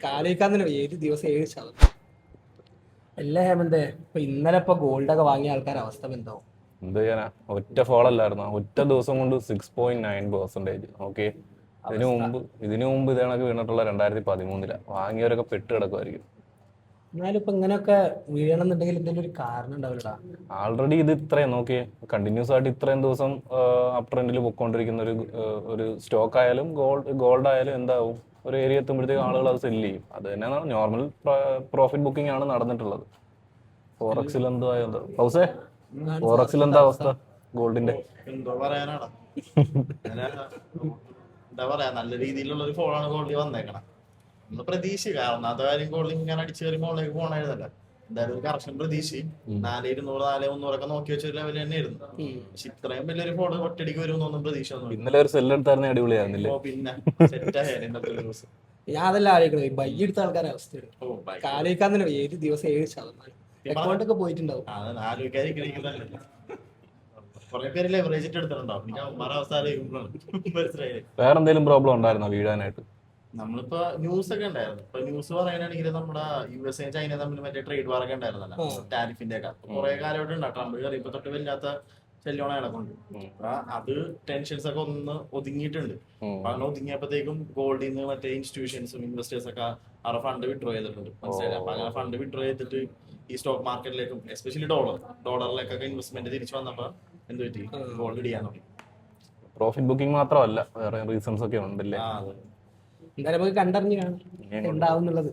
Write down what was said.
കാലിക്കാൻ തന്നെ ഏത് ദിവസം 7%. അല്ല ഹേമന്തേ, ഇപ്പൊ ഇന്നലെ ഗോൾഡൊക്കെ വാങ്ങിയ ആൾക്കാരുടെ അവസ്ഥ എന്താവും? എന്ത് ചെയ്യാനാ, ഒറ്റ ഫോൾ അല്ലായിരുന്നു, ഒറ്റ ദിവസം കൊണ്ട് 6.9%. ഓക്കെ, ഇതിനു മുമ്പ് ഇത് കണക്ക് വീണിട്ടുള്ള 2013 വാങ്ങിയവരൊക്കെ പെട്ട് കിടക്കുമായിരിക്കും. എന്നാലും ഇപ്പൊ ഇങ്ങനെയൊക്കെ വീഴണമെന്നുണ്ടെങ്കിൽ എന്തെങ്കിലും ഒരു കാരണം ഉണ്ടാവില്ലടാ. ആൾറെഡി ഇത് ഇത്രയും നോക്കിയേ, കണ്ടിന്യൂസ് ആയിട്ട് ഇത്രയും ദിവസം അപ് ട്രെൻഡിൽ പൊക്കോണ്ടിരിക്കുന്ന ഒരു സ്റ്റോക്ക് ആയാലും ഗോൾഡ് ആയാലും എന്താവും, ഒരു ഏരിയ എത്തുമ്പോഴത്തേക്ക് ആളുകൾ അത് സെല്ല് ചെയ്യും. അത് തന്നെയാണ് നോർമൽ പ്രോഫിറ്റ് ബുക്കിംഗ് ആണ് നടന്നിട്ടുള്ളത്. ഫോറക്സിൽ എന്താ ഹൗസേ, ഫോറക്സിൽ എന്താ അവസ്ഥ ഗോൾഡിന്റെ? എന്തോ പറയാനാടാ, എന്താ പറയാ, നല്ല രീതിയിലുള്ള ഒരു ഫോളാണ് ഗോൾഡിൽ വന്നേക്കണം. നമ്മൾ പ്രതീക്ഷിക്കാം. ഒന്നാമത്തെ കാര്യം, ഗോൾഡിൽ ഇങ്ങനെ അടിച്ചു കയറി മുകളിലേക്ക് പോകണമായിരുന്നല്ല. എന്തായാലും ഒരു കറക്ഷൻ പ്രതീക്ഷയും 4,200 4,300 നോക്കി വെച്ച ലെവൽ തന്നെയായിരുന്നു. പക്ഷെ ഇത്രയും വലിയൊരു ഫോള് ഒറ്റടിക്ക് വരുമെന്നൊന്നും പ്രതീക്ഷ ഒന്നും. ഇന്നലെ ഒരു സെല്ല് എടുത്തായിരുന്നു, അടിപൊളിയായിരുന്നില്ലേ? പിന്നെ സെറ്റായാലും ഇന്നത്തെ ഒരു ദിവസം ഞാൻ അതെല്ലാം ആലോചിക്കണത്, ബൈ എടുത്ത ആൾക്കാരുടെ അവസ്ഥയാണ്. കാലിക്കാൻ തന്നെ ഏത് ദിവസം 7%. അക്കൗണ്ടൊക്കെ പോയിട്ടുണ്ടാവും. ആലോചിക്കാതിരിക്കണമെങ്കിൽ കുറെ പേര് ലെവറേജ് എടുത്തിട്ടുണ്ടാവും. എനിക്ക് അവന്മാരുടെ അവസ്ഥ മനസ്സിലായി. വേറെ എന്തെങ്കിലും പ്രോബ്ലം ഉണ്ടായിരുന്നോ വീഴാനായിട്ട്? നമ്മളിപ്പോ ന്യൂസ് ഒക്കെ ഉണ്ടായിരുന്നു. ഇപ്പൊ ന്യൂസ് പറയാനാണെങ്കിൽ നമ്മുടെ USA ചൈന തമ്മിൽ മറ്റേ ട്രേഡ് വാർ ഒക്കെ ഉണ്ടായിരുന്നല്ലോ, ടാരിഫിന്റെ ഒക്കെ. കുറെ കാലമായിട്ട് ഉണ്ടാവും. ട്രംപ് കയറിയപ്പോ തൊട്ട് വല്ലാത്ത ശല്യമാണ് നടക്കുന്നത്. അത് ടെൻഷൻസ് ഒക്കെ ഒന്ന് ഒതുങ്ങിയിട്ടുണ്ട്. അങ്ങനെ ഒതുങ്ങിയപ്പോഴത്തേക്കും ഗോൾഡിൽ നിന്ന് മറ്റേ ഇൻസ്റ്റിറ്റ്യൂഷൻസും ഇൻവെസ്റ്റേഴ്സ് ഒക്കെ അവരുടെ ഫണ്ട് വിഡ്രോ ചെയ്തിട്ടുണ്ട്. മനസ്സിലായി. അപ്പൊ അങ്ങനെ ഫണ്ട് വിഡ്രോ ചെയ്തിട്ട് ഈ സ്റ്റോക്ക് മാർക്കറ്റിലേക്കും എസ്പെഷ്യലി ഡോളറിലേക്കൊക്കെ ഇൻവെസ്റ്റ്മെന്റ് തിരിച്ചു വന്നപ്പോ എന്ത് പറ്റി, ഗോൾഡ് ഇടിയാൻ തുടങ്ങി. പ്രോഫിറ്റ് ബുക്കിംഗ് മാത്രമല്ല, വേറെ റീസൺസ് ഒക്കെ ഉണ്ടല്ലേ? എന്തായാലും നമുക്ക് കണ്ടറിഞ്ഞ് കാണാം എന്താവും എന്നുള്ളത്.